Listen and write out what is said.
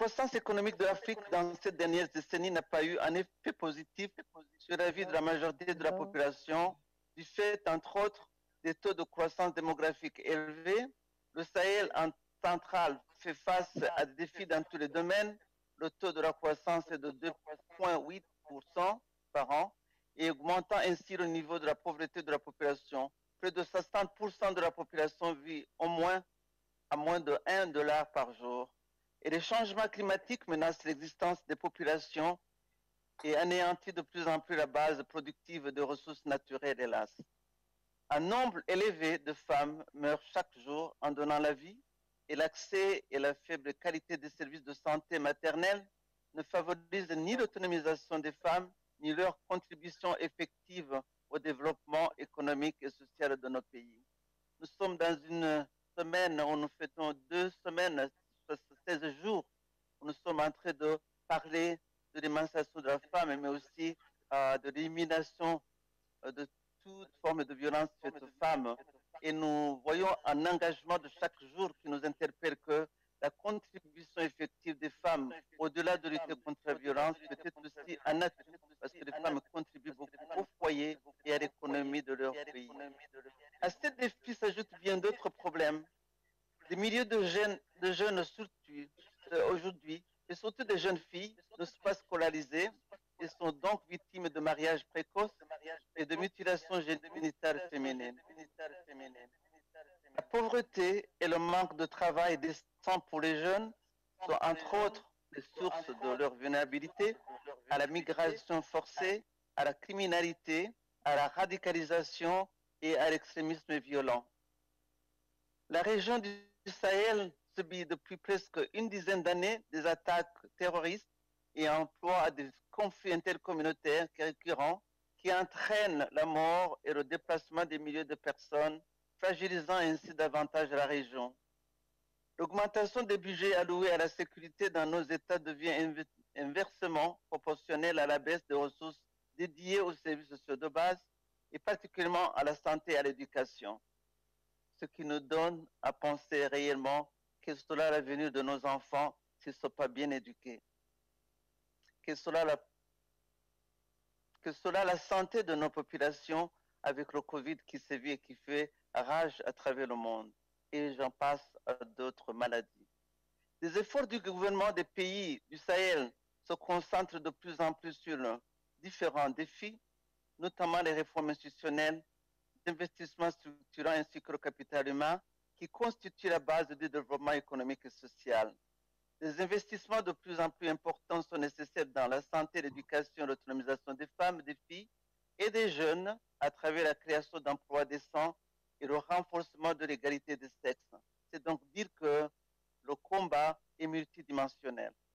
croissance économique de l'Afrique dans ces dernières décennies n'a pas eu un effet positif sur la vie de la majorité de la population, du fait, entre autres, des taux de croissance démographique élevés. Le Sahel en central fait face à des défis dans tous les domaines. Le taux de la croissance est de 2,8% par an et augmentant ainsi le niveau de la pauvreté de la population. Plus de 60% de la population vit au moins à moins de $1 par jour. Et les changements climatiques menacent l'existence des populations et anéantissent de plus en plus la base productive de ressources naturelles, hélas. Un nombre élevé de femmes meurent chaque jour en donnant la vie et l'accès et la faible qualité des services de santé maternelle ne favorisent ni l'autonomisation des femmes ni leur contribution effective au développement économique et social de nos pays. Nous sommes dans une semaine où nous fêtons 2 semaines, 16 jours, où nous sommes en train de parler de l'émancipation de la femme, mais aussi de l'élimination de toute forme de violence faite aux femmes. Et nous voyons un engagement de chaque jour qui nous interpelle que la contribution effective des femmes, au-delà de lutter contre la violence, peut être aussi un atout, parce que les femmes contribuent beaucoup au foyer et à l'économie de leur pays. À ces défis s'ajoutent bien d'autres problèmes. Des milliers de jeunes surtout aujourd'hui, et surtout des jeunes filles, ne sont pas scolarisées et sont donc victimes de mariages précoces et de mutilations génitales féminines. La pauvreté et le manque de travail décent pour les jeunes sont entre autres les sources de leur vulnérabilité à la migration forcée, à la criminalité, à la radicalisation et à l'extrémisme violent. La région du Sahel subit depuis presque une dizaine d'années des attaques terroristes et emploie des conflits intercommunautaires récurrents qui entraînent la mort et le déplacement des milliers de personnes, fragilisant ainsi davantage la région. L'augmentation des budgets alloués à la sécurité dans nos États devient inversement proportionnelle à la baisse des ressources dédiées aux services sociaux de base et particulièrement à la santé et à l'éducation. Ce qui nous donne à penser réellement quel sera l'avenir de nos enfants s'ils ne sont pas bien éduqués. Quelle sera la santé de nos populations avec le Covid qui sévit et qui fait rage à travers le monde. Et j'en passe à d'autres maladies. Les efforts du gouvernement des pays du Sahel se concentrent de plus en plus sur différents défis, notamment les réformes institutionnelles, d'investissements structurants ainsi que le capital humain qui constitue la base du développement économique et social. Des investissements de plus en plus importants sont nécessaires dans la santé, l'éducation, l'autonomisation des femmes, des filles et des jeunes à travers la création d'emplois décents et le renforcement de l'égalité des sexes. C'est donc dire que le combat est multidimensionnel.